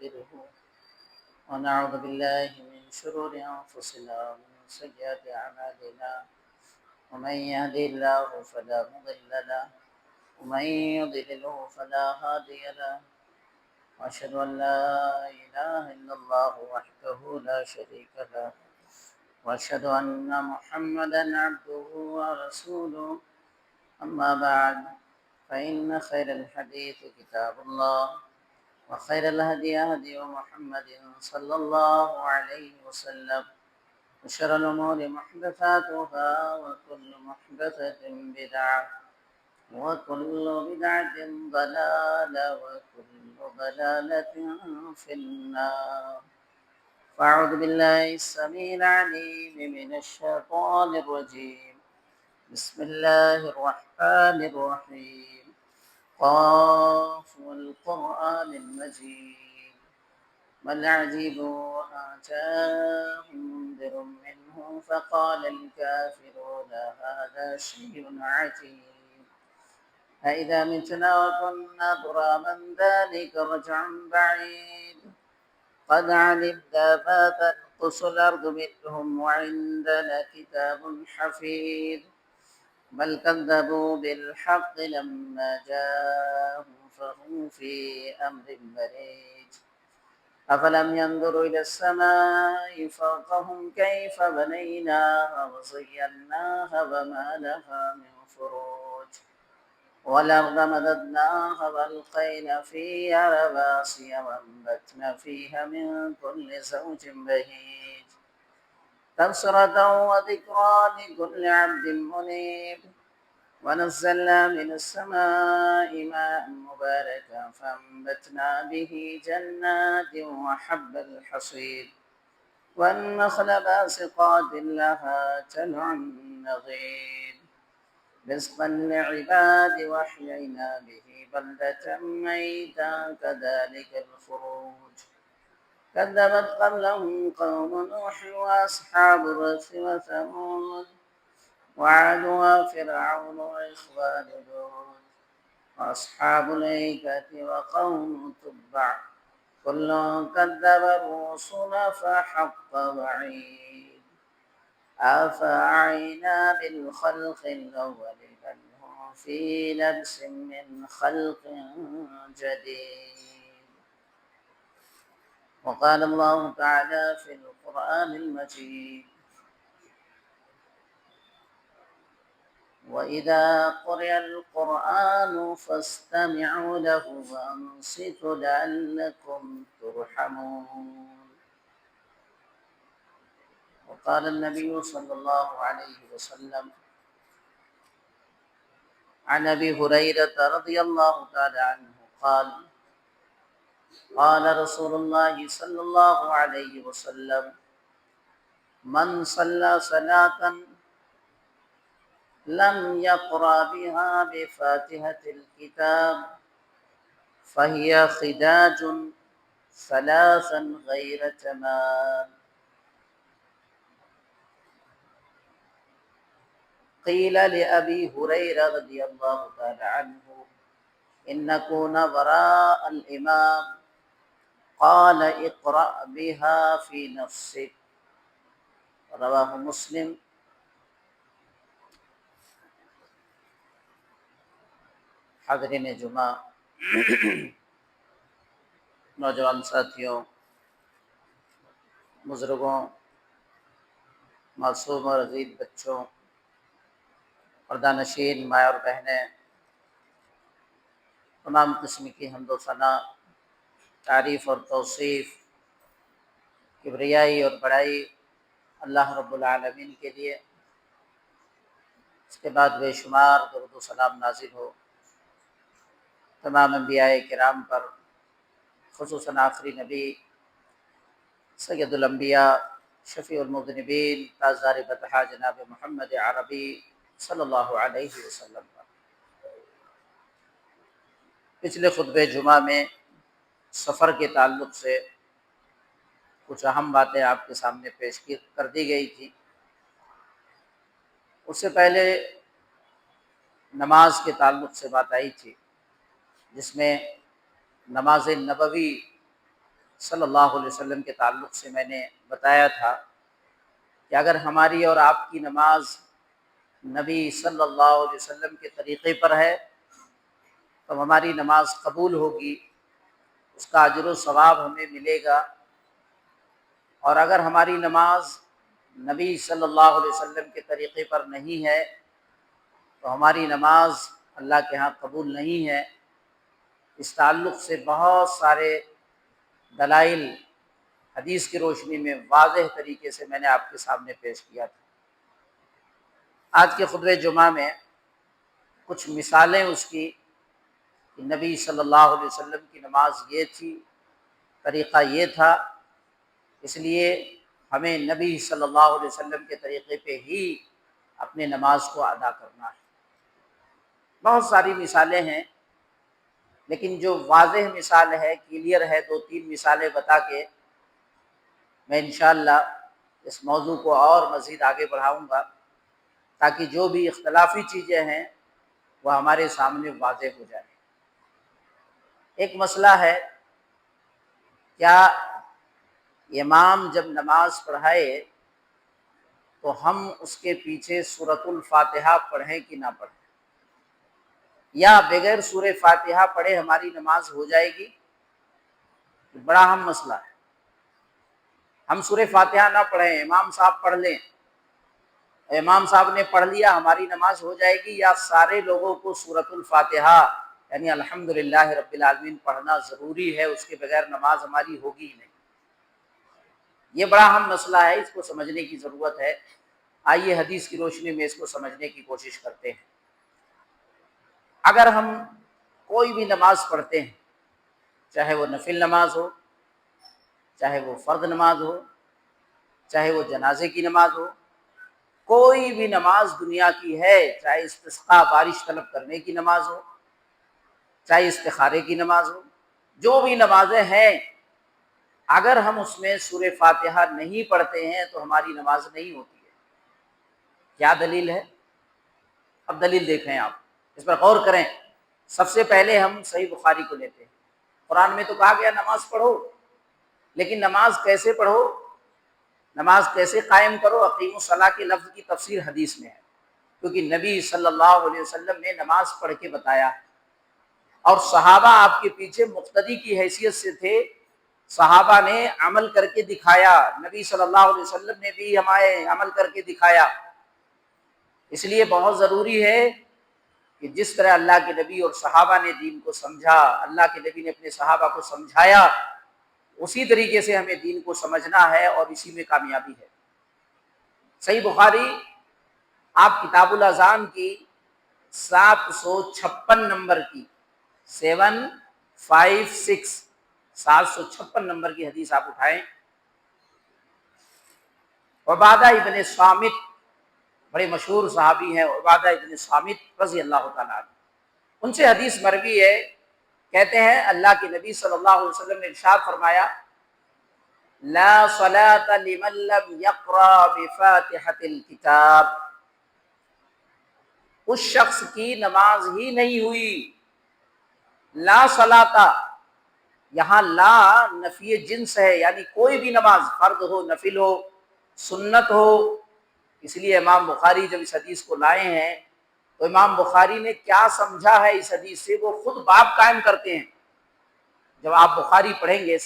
ونستغفره ونعوذ بالله من شرور أنفسنا ومن سيئات أعمالنا ومن يهده الله فلا مضل له ومن يضلله فلا هادي له وأشهد أن لا إله إلا الله وحده لا شريك له وأشهد أن محمدا عبده ورسوله أما بعد فإن خير الحديث كتاب الله وخير الهدي هدي محمد صلى الله عليه وسلم وشر الأمور محدثاتها وكل محدثة بدعة وكل بدعة ضلالة وكل ضلالة في النار. فأعوذ بالله السميع العليم من الشيطان الرجيم. بسم الله الرحمن الرحيم. قاف والقرآن المجيد بل عجبوا أن جاءهم منذر منهم فقال الكافرون هذا شيء عجيب أإذا متنا وكنا ترابا ذلك رجع بعيد قد علمنا ما تنقص الأرض منهم وعندنا كتاب حفيظ بل كذبوا بالحق لما جاءهم فهم في أمر مريج أفلم ينظروا إلى السماء فوقهم كيف بنيناها وزيناها وما لها من فروج والأرض مددناها وألقينا فيها رواسي وأنبتنا فيها من كل زوج بهيج تبصرة وذكرى لكل عبد منيب ونزلنا من السماء ماء مباركا فأنبتنا به جنات وحب الحصيد والنخل باسقات لها طلع نضيد رزقا لعباد وأحيينا به بلدة ميتا كذلك الخروج كذبت قبلهم قوم نوح وأصحاب الرس وثمود وعاد وفرعون وإخوان لوط وأصحاب الأيكة وقوم تبع كل كذب الرسل فحق وعيد أفعينا بالخلق الأول بل هم في لبس من خلق جديد. وقال الله تعالى في القرآن المجيد وَإِذَا قُرِئَ الْقُرْآنُ فَاسْتَمِعُوا لَهُ وَأَنصِتُوا لَعَلَّكُمْ تُرْحَمُونَ. وقال النبي صلى الله عليه وسلم عن أبي هريرة رضي الله تعالى عنه قال قال رسول الله صلى الله عليه وسلم من صلى صلاة لم يقرأ بها بفاتحة الكتاب فهي خداج ثلاثا غير تمام. قيل لأبي هريرة رضي الله تعالى عنه إن نكون وراء الإمام قال اقرأ بها في نفسك رواه مسلم. حاضرین جمعہ، نوجوان ساتھیوں، بزرگوں، معصوم اور عزیز بچوں، پردہ نشین ماں اور بہنیں، تمام قسم کی حمد و ثنا، تعریف اور توصیف، کبریائی اور بڑائی اللہ رب العالمین کے لیے. اس کے بعد بے شمار درود و سلام نازل ہو تمام انبیاء کرام پر، خصوصاً آخری نبی سید الانبیاء شفیع المذنبین تاجدار بطحا جناب محمد عربی صلی اللہ علیہ وسلم پر. پچھلے خطبہ جمعہ میں سفر کے تعلق سے کچھ اہم باتیں آپ کے سامنے پیش کر دی گئی تھی. اس سے پہلے نماز کے تعلق سے بات آئی تھی، جس میں نماز نبوی صلی اللہ علیہ وسلم کے تعلق سے میں نے بتایا تھا کہ اگر ہماری اور آپ کی نماز نبی صلی اللہ علیہ وسلم کے طریقے پر ہے تو ہماری نماز قبول ہوگی، اس کا اجر و ثواب ہمیں ملے گا، اور اگر ہماری نماز نبی صلی اللہ علیہ وسلم کے طریقے پر نہیں ہے تو ہماری نماز اللہ کے ہاں قبول نہیں ہے۔ اس تعلق سے بہت سارے دلائل حدیث کی روشنی میں واضح طریقے سے میں نے آپ کے سامنے پیش کیا تھا۔ آج کے خطبہ جمعہ میں کچھ مثالیں اس کی کہ نبی صلی اللہ علیہ وسلم کی نماز یہ تھی، طریقہ یہ تھا، اس لیے ہمیں نبی صلی اللہ علیہ وسلم کے طریقے پہ ہی اپنے نماز کو ادا کرنا ہے۔ بہت ساری مثالیں ہیں، لیکن جو واضح مثال ہے، کلیئر ہے، دو تین مثالیں بتا کے میں انشاءاللہ اس موضوع کو اور مزید آگے بڑھاؤں گا، تاکہ جو بھی اختلافی چیزیں ہیں وہ ہمارے سامنے واضح ہو جائے۔ ایک مسئلہ ہے، کیا امام جب نماز پڑھائے تو ہم اس کے پیچھے سورۃ الفاتحہ پڑھیں کہ نہ پڑھیں، یا بغیر سورہ فاتحہ پڑھے ہماری نماز ہو جائے گی؟ بڑا اہم مسئلہ ہے۔ ہم سورہ فاتحہ نہ پڑھیں، امام صاحب پڑھ لیں، امام صاحب نے پڑھ لیا، ہماری نماز ہو جائے گی، یا سارے لوگوں کو سورۃ الفاتحہ یعنی الحمدللہ رب العالمین پڑھنا ضروری ہے، اس کے بغیر نماز ہماری ہوگی ہی نہیں؟ یہ بڑا اہم مسئلہ ہے، اس کو سمجھنے کی ضرورت ہے۔ آئیے حدیث کی روشنی میں اس کو سمجھنے کی کوشش کرتے ہیں۔ اگر ہم کوئی بھی نماز پڑھتے ہیں، چاہے وہ نفل نماز ہو، چاہے وہ فرض نماز ہو، چاہے وہ جنازے کی نماز ہو، کوئی بھی نماز دنیا کی ہے، چاہے استسقاء بارش طلب کرنے کی نماز ہو، چاہے استخارے کی نماز ہو، جو بھی نمازیں ہیں، اگر ہم اس میں سورہ فاتحہ نہیں پڑھتے ہیں تو ہماری نماز نہیں ہوتی ہے۔ کیا دلیل ہے؟ اب دلیل دیکھیں، آپ اس پر غور کریں۔ سب سے پہلے ہم صحیح بخاری کو لیتے ہیں۔ قرآن میں تو کہا گیا نماز پڑھو، لیکن نماز کیسے پڑھو، نماز کیسے قائم کرو؟ اقیموا الصلاۃ کے لفظ کی تفسیر حدیث میں ہے، کیونکہ نبی صلی اللہ علیہ وسلم نے نماز پڑھ کے بتایا، اور صحابہ آپ کے پیچھے مقتدی کی حیثیت سے تھے، صحابہ نے عمل کر کے دکھایا، نبی صلی اللہ علیہ وسلم نے بھی ہمارے عمل کر کے دکھایا۔ اس لیے بہت ضروری ہے کہ جس طرح اللہ کے نبی اور صحابہ نے دین کو سمجھا، اللہ کے نبی نے اپنے صحابہ کو سمجھایا، اسی طریقے سے ہمیں دین کو سمجھنا ہے، اور اسی میں کامیابی ہے۔ صحیح بخاری آپ کتاب الاذان کی 756 نمبر کی 756 756 نمبر کی حدیث آپ اٹھائیں۔ عبادہ ابن صامت، بڑے مشہور صحابی ہیں عبادہ ابن صامت رضی اللہ تعالیٰ عنہ، ان سے حدیث مروی ہے، کہتے ہیں اللہ کے نبی صلی اللہ علیہ وسلم نے ارشاد فرمایا، لا صلاة لمن لم يقرأ بفاتحة الكتاب، اس شخص کی نماز ہی نہیں ہوئی۔ لا صلاة، یہاں لا نفی جنس ہے، یعنی کوئی بھی نماز، فرض ہو، نفل ہو، سنت ہو۔ اس لیے امام بخاری جب اس حدیث کو لائے ہیں تو امام بخاری نے کیا سمجھا ہے اس حدیث سے، وہ خود باب قائم کرتے ہیں۔ جب آپ بخاری پڑھیں گے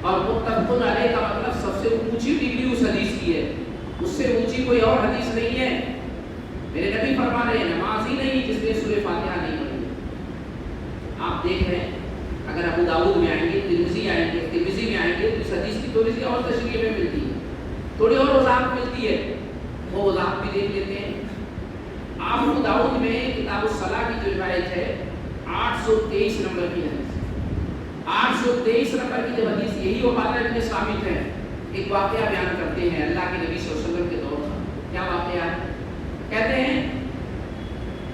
اور متفق علیہ کا مطلب سب سے اونچی ڈگری اس حدیث کی ہے، اس سے اونچی کوئی اور حدیث نہیں ہے۔ میرے نبی فرما رہے ہیں نماز ہی نہیں جس نے سورہ فاتحہ نہیں پڑھی۔ آپ دیکھ رہے ہیں اگر ابو داؤد میں آئیں گے، ترمذی میں آئیں گے تو اس حدیث کی تھوڑی سی اور تشریح میں ملتی ہے، تھوڑی اور وضاحت ملتی ہے، وہ وضاحت بھی دیکھ لیتے ہیں۔ آپ ابو داؤد میں کتاب الصلاۃ کی جو روایت ہے 823 نمبر کی حدیث، 823 نمبر کی جو حدیث یہی عبادہ ابن ثابت ہے، ایک واقعہ بیان کرتے ہیں اللہ کے نبی صلی اللہ علیہ وسلم کے دور کا۔ کیا واقعہ ہے؟ کہتے ہیں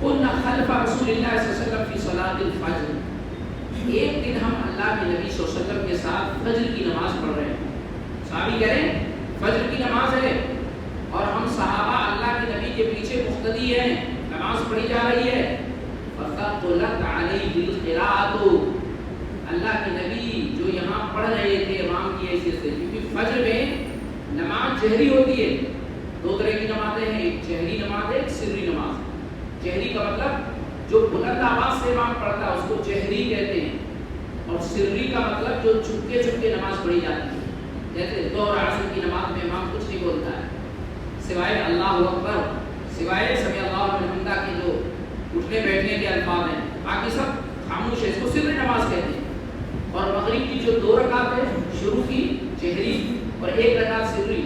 کنا خلف رسول اللہ صلی اللہ علیہ وسلم فی صلاۃ الفجر، ایک دن ہم اللہ کے نبی صلی اللہ علیہ وسلم کے ساتھ فجر کی نماز پڑھ رہے ہیں۔ صحابی کہہ رہے ہیں فجر کی نماز ہے اور ہم صحابہ اللہ کے نبی کے پیچھے مقتدی ہیں، نماز پڑھی جا رہی ہے۔ فَثَقُلَتْ عَلَيْهِ الْقِرَاءَةُ، اللہ کے نبی جو یہاں پڑھ رہے تھے امام کی حیثیت سے، کیونکہ فجر میں نماز جہری ہوتی ہے، دو طرح کی نمازیں ہیں، ایک جہری نماز ہے، ایک سری نماز۔ جہری کا مطلب جو بلند آواز سے امام پڑھتا ہے اس کو جہری کہتے ہیں، اور سری کا مطلب جو چھپکے چھپکے نماز پڑھی جاتی ہے، جیسے ظہر عصر کی نماز میں امام کچھ نہیں بولتا ہے سوائے اللہ اکبر، سوائے سمیع اللہ لمن حمدہ کے جو اٹھنے بیٹھنے کے الفاظ ہیں، باقی سب خاموش ہے، اس کو سری نماز کہتے ہیں۔ اور مغرب کی جو 2 رکعت ہے شروع کی جہری اور 1 رکعت سری،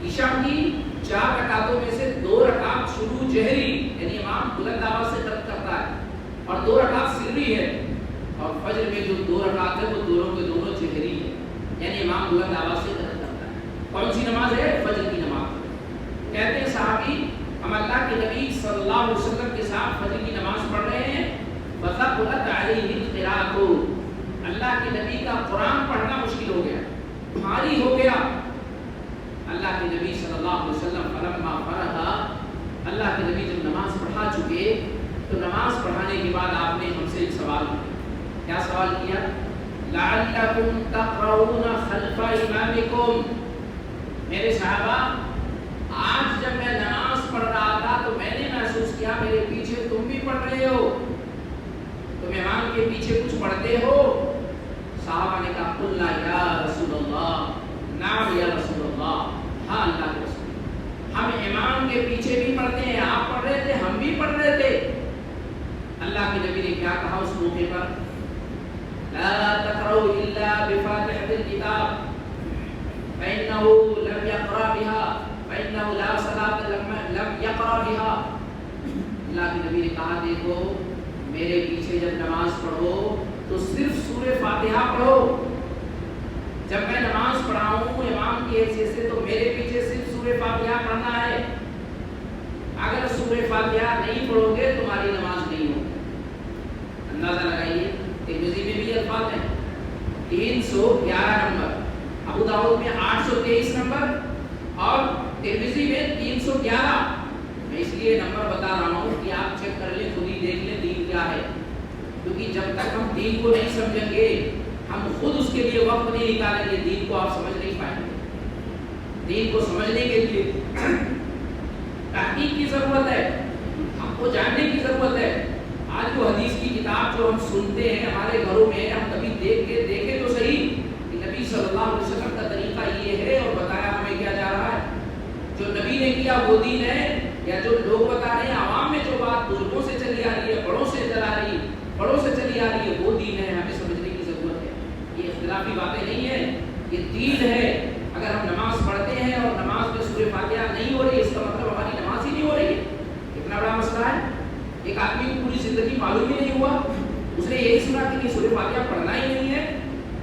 عشاء کی 4 رکعتوں میں سے 2 رکعت شروع جہری یعنی امام بلند آواز سے قرأت کرتا ہے اور 2 رکعت سری ہے، اور فجر میں جو 2 رکعت ہے وہ دونوں کے دونوں جہری ہے یعنی امام بلند آواز سے قرأت کرتا ہے۔ کون سی نماز ہے؟ فجر کی نماز۔ کہتے ہیں صحابی ہم اللہ کے نبی صلی اللہ علیہ وسلم کے ساتھ فجر کی نماز پڑھ رہے ہیں، فَثَقُلَتْ عَلَيْهِ الْقِرَاءَةُ، اللہ کے نبی کا قرآن پڑھنا مشکل ہو گیا، بھاری ہو گیا۔ اللہ کے نبی صلی اللہ علیہ وسلم فلما فرغ، اللہ کے نبی جب نماز پڑھا چکے تو نماز پڑھانے کے بعد آپ نے ہم سے ایک سوال کیا۔ کیا سوال کیا؟ لعلکم تقرؤون خلف امامکم، میرے صحابہ آج جب میں نماز پڑھ رہا تھا تو میں نے محسوس کیا میرے پیچھے تم بھی پڑھ رہے ہو، تم امام کے پیچھے کچھ پڑھتے ہو؟ صحابہ نے کہا قلنا یا رسول اللہ، نعم یا رسول اللہ، ہاں اللہ کے رسول، ہم امام کے پیچھے بھی پڑھتے ہیں، آپ پڑھ رہے تھے ہم بھی پڑھ رہے تھے۔ اللہ کے نبی نے کیا کہا اس موقع پر؟ لا تقرؤوا الا بفاتحة الكتاب فإنه لم يقرأ بها، فإنه لا صلاة لم يقرأ بها۔ اللہ کے نبی نے کہا دیکھو میرے پیچھے جب نماز پڑھو تو صرف سورہ فاتحہ پڑھو، جب میں نماز پڑھاؤں امام کی حیثیت سے تو میرے پیچھے صرف سورہ فاتحہ پڑھنا ہے، اگر سورہ فاتحہ نہیں پڑھو گے تمہاری نماز نہیں ہوگی۔ اندازہ لگائیے، ترمذی میں بھی الفاظ ہیں 311 نمبر، ابو داؤد میں 823 نمبر اور ترمذی میں 311۔ میں اس لیے نمبر بتا رہا ہوں کہ آپ چیک کر لیں، خود ہی دیکھ لیں دین کیا ہے، کیونکہ جب تک ہم دین کو نہیں سمجھیں گے ہم خود اس کے لیے وقت نہیں نکالیں گے، دین کو آپ سمجھ نہیں پائیں گے۔ دین کو سمجھنے کے لیے تحقیق کی ضرورت ہے، ہم کو جاننے کی ضرورت ہے۔ آج وہ حدیث کی کتاب جو ہم سنتے ہیں ہمارے گھروں میں، ہم کبھی دیکھیں تو صحیح کہ نبی صلی اللہ علیہ وسلم کا طریقہ یہ ہے اور بتایا ہمیں کیا جا رہا ہے، جو نبی نے کیا وہ دین ہے، یا جو لوگ بتا رہے ہیں عوام میں جو بات بزرگوں سے چلی آ رہی ہے، بڑوں سے چلی آ رہی ہے وہ دین ہے، ہمیں سمجھنے کی ضرورت ہے۔ یہ اختلافی باتیں نہیں ہیں، یہ دین ہے۔ اگر ہم نماز پڑھتے ہیں اور نماز میں سورہ فاتحہ نہیں ہو رہی اس کا مطلب ہماری نماز ہی نہیں ہو رہی ہے، اتنا بڑا مسئلہ ہے۔ ایک آدمی کو پوری زندگی معلوم ہی نہیں ہوا، اس نے یہی سنا کہ سورہ فاتحہ پڑھنا ہی نہیں ہے،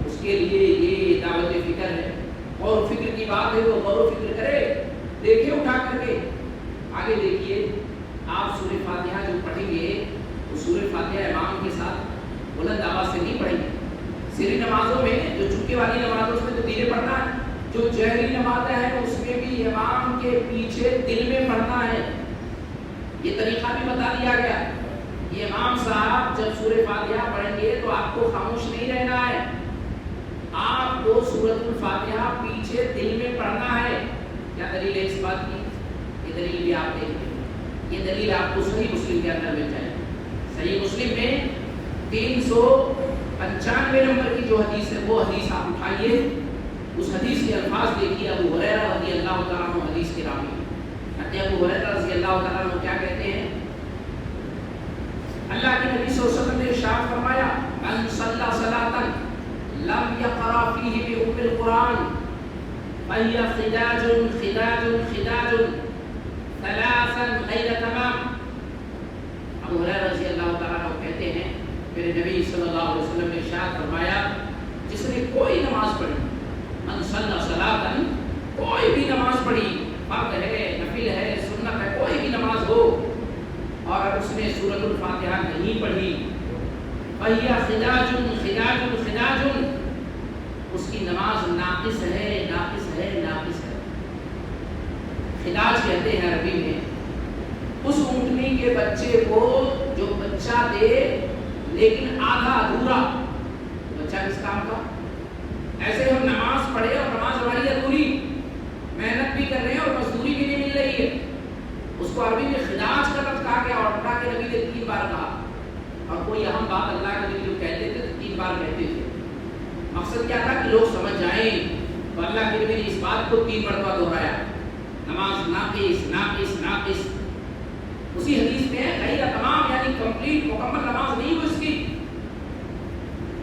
اس کے لیے یہ دعوت فکر ہے، اور فکر کی بات ہے، وہ غور و فکر کرے، دیکھے اٹھا کر کے۔ آگے دیکھیے، آپ سورہ فاتحہ جو پڑھیں گے وہ سورہ فاتحہ امام کے ساتھ بلند آواز سے نہیں پڑھیں گے۔ سری نمازوں میں جو چپکے والی نمازوں اس میں تو دھیرے پڑھنا ہے، جو جہری نمازیں ہیں اس میں بھی امام کے پیچھے دل میں پڑھنا ہے، یہ طریقہ بھی بتا دیا گیا۔ یہ امام صاحب جب سورہ فاتحہ پڑھیں گے تو آپ کو خاموش نہیں رہنا ہے، آپ کو سورۃ الفاتحہ پیچھے دل میں پڑھنا ہے۔ کیا دلیل ہے اس بات کی؟ یہ دلیل بھی آپ دیکھیں، یہ دلیل آپ کو صحیح مسلم کے اندر مل جائے۔ صحیح مسلم میں 395 95 نمبر کی جو حدیث ہے وہ حدیث آپ اٹھائیے، اس حدیث کے الفاظ دیکھیے۔ ابو ہریرہ رضی اللہ تعالیٰ عنہ حدیث کے راوی، ابو ہریرہ رضی اللہ تعالیٰ عنہ کیا کہتے ہیں؟ اللہ کے نبی صلی اللہ علیہ وسلم نے ارشاد فرمایا، من صلی صلاۃ لم یقرأ فیہ بأم القرآن فہی خداج خداج خداج ثلاثا غیر تمام۔ ابو ہریرہ رضی اللہ تعالیٰ عنہ کہتے ہیں میرے نبی صلی اللہ علیہ وسلم نے ارشاد فرمایا، جس نے کوئی نماز پڑھی، من صلی صلاۃ، کوئی بھی نماز پڑھی، فرض ہے، نفل ہے، سنت ہے، کوئی بھی نماز ہو، اور اس نے سورۃ الفاتحہ نہیں پڑھی، فہی خداج خداج خداج، اس کی نماز ناقص ہے، ناقص ہے، ناقص ہے۔ خداج کہتے ہیں عربی میں اس اونٹنی کے بچے کو جو بچہ دے لیکن آدھا ادھورا، بچہ کس کام کا؟ ایسے ہم نماز پڑھے اور نماز ہماری ادھوری، محنت بھی کر رہے ہیں اور مزدوری بھی نہیں مل رہی ہے، اس کو عربی میں خداج کا لفظ کہا گیا، اور اللہ کے نبی نے 3 بار کہا، اور کوئی اہم بات اللہ کے نبی جو کہتے تھے تو 3 بار کہتے تھے۔ مقصد کیا تھا کہ لوگ سمجھ جائیں، تو اللہ کے نبی نے اس بات کو 3 مرتبہ دہرایا، نماز ناقص ناقص ناقص۔ اسی حدیث میں غیر تمام یعنی کمپلیٹ مکمل نماز نہیں ہو اس کی۔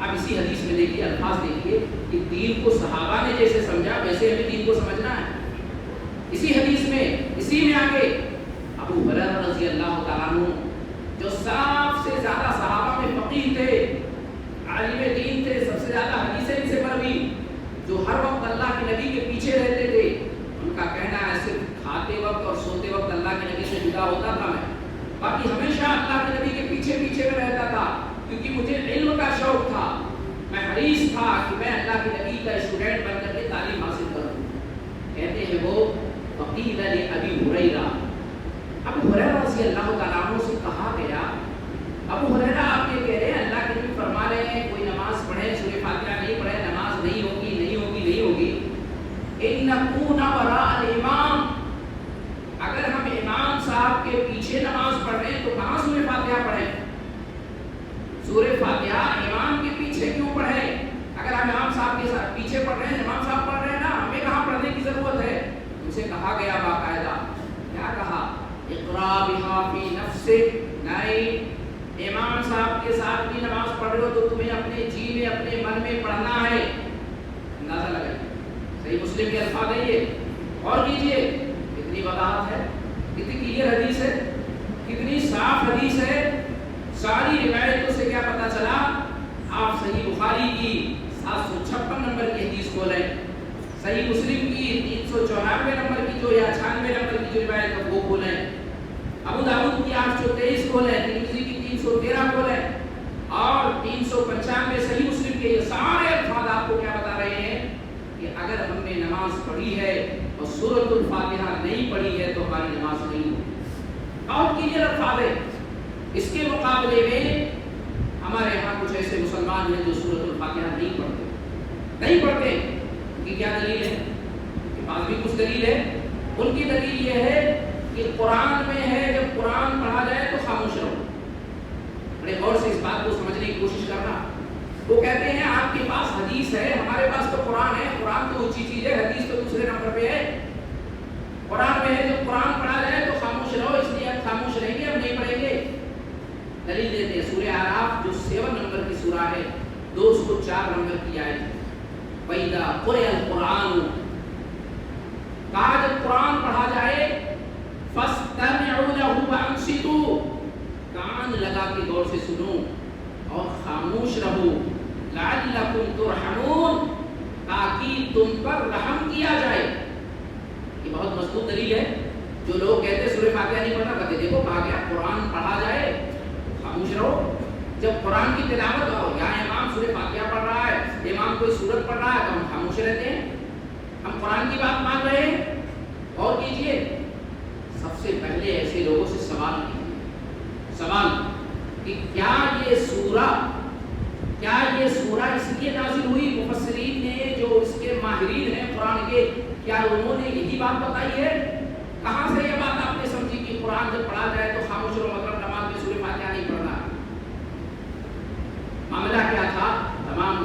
اب اسی حدیث میں دیکھیے الفاظ دیکھیے کہ دین کو صحابہ نے جیسے سمجھا ویسے ہمیں دین کو سمجھنا ہے۔ اسی حدیث میں اسی میں آگے ابو ہریرہ رضی اللہ تعالیٰ عنہ جو سب سے زیادہ صحابہ میں فقیہ تھے، عالم دین تھے، سب سے زیادہ حدیثیں ان سے مروی، جو ہر وقت اللہ کے نبی کے پیچھے رہتے تھے، ان کا کہنا ہے صرف کھاتے وقت اور سوتے وقت اللہ کے نبی سے جدا ہوتا تھا میں، باقی ہمیشہ اللہ کے نبی کے پیچھے پیچھے میں رہتا تھا، کیونکہ مجھے علم کا شوق تھا، میں حریص تھا کہ میں اللہ کے نبی کا اسٹوڈنٹ بن کر کے تعلیم حاصل کروں۔ کہتے ہیں وہ وقیل لأبی ہریرہ، ابو ہریرہ رضی اللہ تعالیٰ عنہ سے کہا گیا، ابو ہریرہ آپ یہ کہہ رہے ہیں اللہ کے نبی فرما رہے ہیں کوئی نماز پڑھے سورہ فاتحہ نہیں پڑھے نماز نہیں ہوگی نہیں ہوگی نہیں ہوگی، ان نکون وراء الامام، اگر ہم امام صاحب کے پیچھے نماز پڑھ رہے ہیں تو کہاں سورہ فاتحہ پڑھیں؟ سورہ فاتحہ امام کے پیچھے کیوں پڑھیں؟ اگر ہم امام صاحب کے ساتھ پیچھے پڑھ رہے ہیں، امام صاحب پڑھ رہے ہیں نا، ہمیں کہاں پڑھنے کی ضرورت ہے؟ ان سے کہا گیا باقاعدہ، کیا کہا؟ اقرا بہا فی نفسک، نہیں، امام صاحب کے ساتھ بھی نماز پڑھ رہے ہو تو تمہیں اپنے جی میں اپنے من میں پڑھنا ہے۔ اندازہ لگائیے، صحیح مسلم کے الفاظ ہے یہ، اور کیجئے کتنی وضاحت ہے، کتنی کلیئر حدیث ہے، کتنی صاف حدیث ہے۔ ساری روایتوں سے کیا پتہ چلا؟ آپ صحیح بخاری کی 756 نمبر کی حدیث کھولیں، صحیح مسلم کی 394 نمبر کی جو یا 96 نمبر کی جو روایت ہے وہ کھولیں، ابو داؤد کی 823 کھولیں، ترمذی کی 313 کھولیں، اور 395 صحیح مسلم کے یہ سارے الفاظ آپ کو کیا بتا رہے ہیں کہ اگر ہم نے نماز پڑھی ہے اور سورۃ الفاتحہ نہیں پڑھی ہے تو ہماری نماز نہیں ہوگی۔ بہت کلیئر الفاظ ہے۔ اس کے مقابلے میں ہمارے یہاں کچھ ایسے مسلمان ہیں جو سورۃ الفاتحہ نہیں پڑھتے، ان کی کیا دلیل ہے؟ ان کے پاس بھی کچھ دلیل ہے۔ ان کی دلیل یہ ہے کہ قرآن میں ہے جب قرآن پڑھا جائے تو خاموش رہو۔ بڑے غور سے اس بات کو سمجھنے کی کوشش کرنا۔ وہ کہتے ہیں آپ کے پاس حدیث ہے، ہمارے پاس تو قرآن ہے، قرآن تو اونچی چیز ہے، حدیث تو دوسرے نمبر پہ ہے۔ قرآن میں ہے جب قرآن پڑھا جائے تو خاموش رہو، اس لیے ہم خاموش رہیں گے، ہم نہیں پڑھیں گے۔ دلیل دیتے ہیں سورہ اعراف جو 7 نمبر کی سورہ ہے، 204 نمبر کی آیت ہے، وَإِذَا قُرِئَ الْقُرْآنُ، کہا جب قرآن پڑھا جائے فَاسْتَمِعُوا لَهُ وَأَنصِتُوا، کان لگا کے غور سے سنو اور خاموش رہو، لَعَلَّكُمْ تُرْحَمُونَ، تاکہ تم پر رحم کیا جائے۔ یہ بہت مضبوط دلیل ہے۔ جو لوگ کہتے ہیں سورہ فاتحہ نہیں پڑھنا، کہتے دیکھو کہا گیا قرآن پڑھا جائے خاموش رہو۔ جب قرآن کی تلاوت ہو، یہاں امام سورہ فاتحہ پڑھ رہا ہے، امام کوئی سورت پڑھ رہا ہے تو ہم خاموش رہتے ہیں، ہم قرآن کی بات مان رہے ہیں۔ اور کیجئے، سب سے پہلے ایسے لوگوں سے سوال کیجئے، سوال کہ کیا یہ سورہ اس لیے نازل ہوئی؟ مفسرین نے جو اس کے ماہرین ہیں قرآن کے، کیا انہوں نے یہی بات بتائی ہے؟ کہاں سے یہ بات آپ نے سمجھی کہ قرآن جب پڑھا جائے تو خاموش رہو، مطلب نماز میں سورہ فاتحہ نہیں پڑھنا؟ معاملہ کیا تھا؟ تمام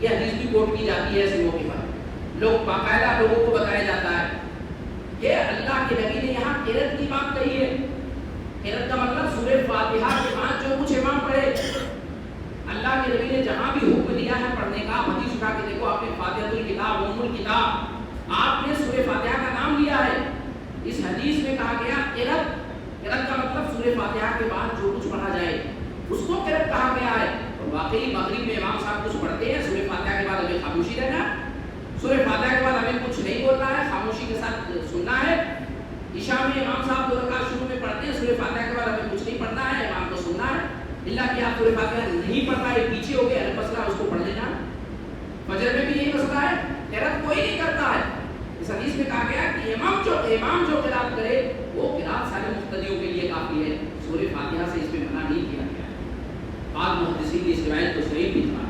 یہ حدیث بھی کوٹ کی جاتی ہے ایسے موقع پر. لوگ باقاعدہ لوگوں کو بتایا جاتا ہے کہ اللہ کے نبی نے یہاں قرأت کی بات کہی ہے. قرأت کا مطلب سورہ فاتحہ کے بعد جو کچھ امام پڑھے. اللہ کے نبی نے جہاں بھی حکم دیا ہے پڑھنے کا، حدیث اٹھا کے دیکھو، آپ نے فاتحۃ الکتاب ام الکتاب، آپ نے سورہ فاتحہ کا نام لیا ہے. اس حدیث میں کہا گیا قرأت. قرأت کا مطلب سورہ فاتحہ کے بعد جو کچھ پڑھا جائے اس کو قرأت کہا گیا ہے. اور واقعی مغرب میں امام صاحب کچھ پڑھتے ہیں، سورہ فاتحہ کے بعد ہمیں خاموشی رہنا، سورہ فاتحہ کے بعد ہمیں کچھ نہیں بولنا ہے، خاموشی کے ساتھ سننا ہے. عشاء میں امام صاحب 2 رکعت شروع میں پڑھتے ہیں، سورہ فاتحہ کے بعد ہمیں کچھ نہیں پڑھنا ہے، امام کو سننا ہے. اللہ کہ آپ سورہ فاتحہ نہیں پڑھنا ہے، پیچھے ہو گیا مسئلہ، اس کو پڑھ لینا. فجر میں بھی یہی مسئلہ ہے، قرأت کوئی نہیں کرتا ہے. اس حدیث میں کہا گیا کہ امام جو قرأت کرے وہ قرأت سارے مقتدیوں کے لیے کافی ہے. سورہ فاتحہ سے اس میں منع نہیں کیا گیا ہے. بعض محدثین نے اس روایت کو صحیح بھی مانا.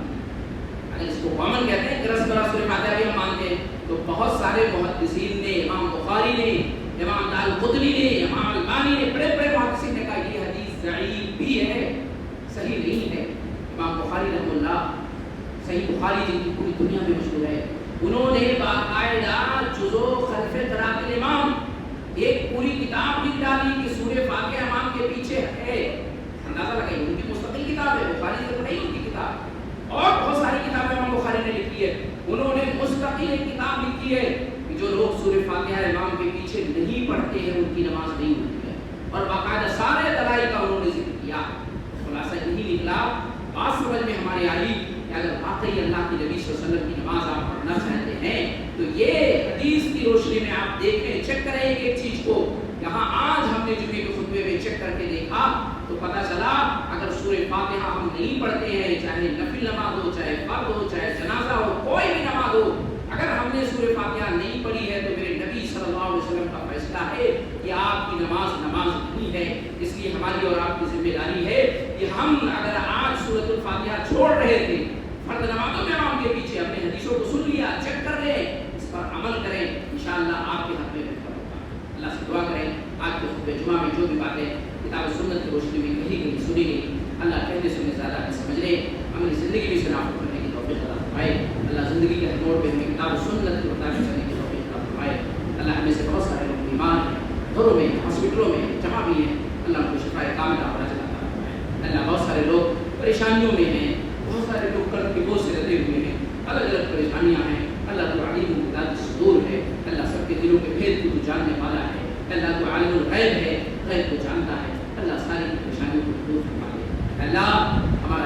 اگر اس کو کامن کہتے ہیں کہ رسم سورہ فاتحہ بھی ہم مانتے ہیں، تو بہت سارے محدثین نے، امام بخاری نے، امام دارقطنی نے، امام البانی نے، بڑے بڑے محدثین نے کہا یہ حدیث ضعیف بھی ہے، صحیح نہیں ہے. امام بخاری رحمہ اللہ، صحیح بخاری جن کی پوری دنیا میں مشہور ہے، انہوں نے باقاعدہ جزو خلف قراءت الامام ایک پوری کتاب لکھ ڈالی کہ سورہ فاتحہ امام کے پیچھے ہے. اندازہ لگائیے، ان کی مستقل کتاب ہے، بخاری سے نہیں ان کی کتاب. اور بہت ساری کتابیں امام بخاری نے لکھی ہے. انہوں نے مستقل ایک کتاب لکھی ہے کہ جو لوگ سورہ فاتحہ امام کے پیچھے نہیں پڑھتے ہیں ان کی نماز نہیں ہوتی ہے. اور باقاعدہ سارے دلائل کا انہوں نے ذکر کیا. خلاصہ یہی نکلا، بات سمجھ میں ہمارے آئی کہ اگر واقعی اللہ کے نبی صلی اللہ علیہ وسلم کی نماز آپ پڑھنا چاہتے ہیں تو یہ حدیث کی روشنی میں آپ دیکھیں، چیک کریں ایک چیز کو. یہاں آج ہم نے جمعے کے خطبے میں چیک کر کے دیکھا تو پتہ چلا اگر سورہ فاتحہ ہم نہیں پڑھتے ہیں، چاہے نفل نماز ہو، چاہے فرض ہو، چاہے جنازہ ہو، کوئی بھی نماز ہو، اگر ہم نے سورہ فاتحہ نہیں پڑھی ہے تو میرے نبی صلی اللہ علیہ وسلم کا فیصلہ ہے کہ آپ کی نماز نہیں ہے. اس لیے ہماری اور آپ کی ذمہ داری ہے کہ ہم اگر آج سورۃ الفاتحہ چھوڑ رہے تھے فرض نمازوں میں امام کے پیچھے، ہم نے حدیثوں کو سن لیا، چیک کر لیں، اس پر عمل کریں، انشاءاللہ آپ کے حق میں بہتر ہوگا. اللہ سے دعا کریں آج کے خطبہ جمعہ میں جو بھی باتیں کتاب و سنت کی روشنی میں کہی گئی، سنی گئی، اللہ کہنے سننے زیادہ سمجھنے، ہماری زندگی میں سے نافذ کرنے کی توفیق عطا فرمائے. اللہ زندگی کے ہر موڑ پہ ہمیں کتاب و سنت کے مطابق چلنے کی توفیق عطا فرمائے. اللہ ہمیں سے بہت سارے لوگ بیمار ہیں، گھروں میں، ہاسپٹلوں میں جمع بھی ہیں، اللہ ان کو شفا کاملہ عطا فرمائے. اللہ بہت سارے لوگ پریشانیوں میں ہیں، بہت سارے لوگ قرض کے بوجھ سے لدے ہوئے ہیں، الگ الگ پریشانیاں ہیں. اللہ تو علیم ذات الصدور ہے، اللہ سب کے دلوں کے بھید کو تو جاننے والا ہے. اللہ تو عالم الغیب ہے، غیب کو جانتا ہے. اللہ ساری پریشانیوں کو دور فرما دے. اللہ ہمارے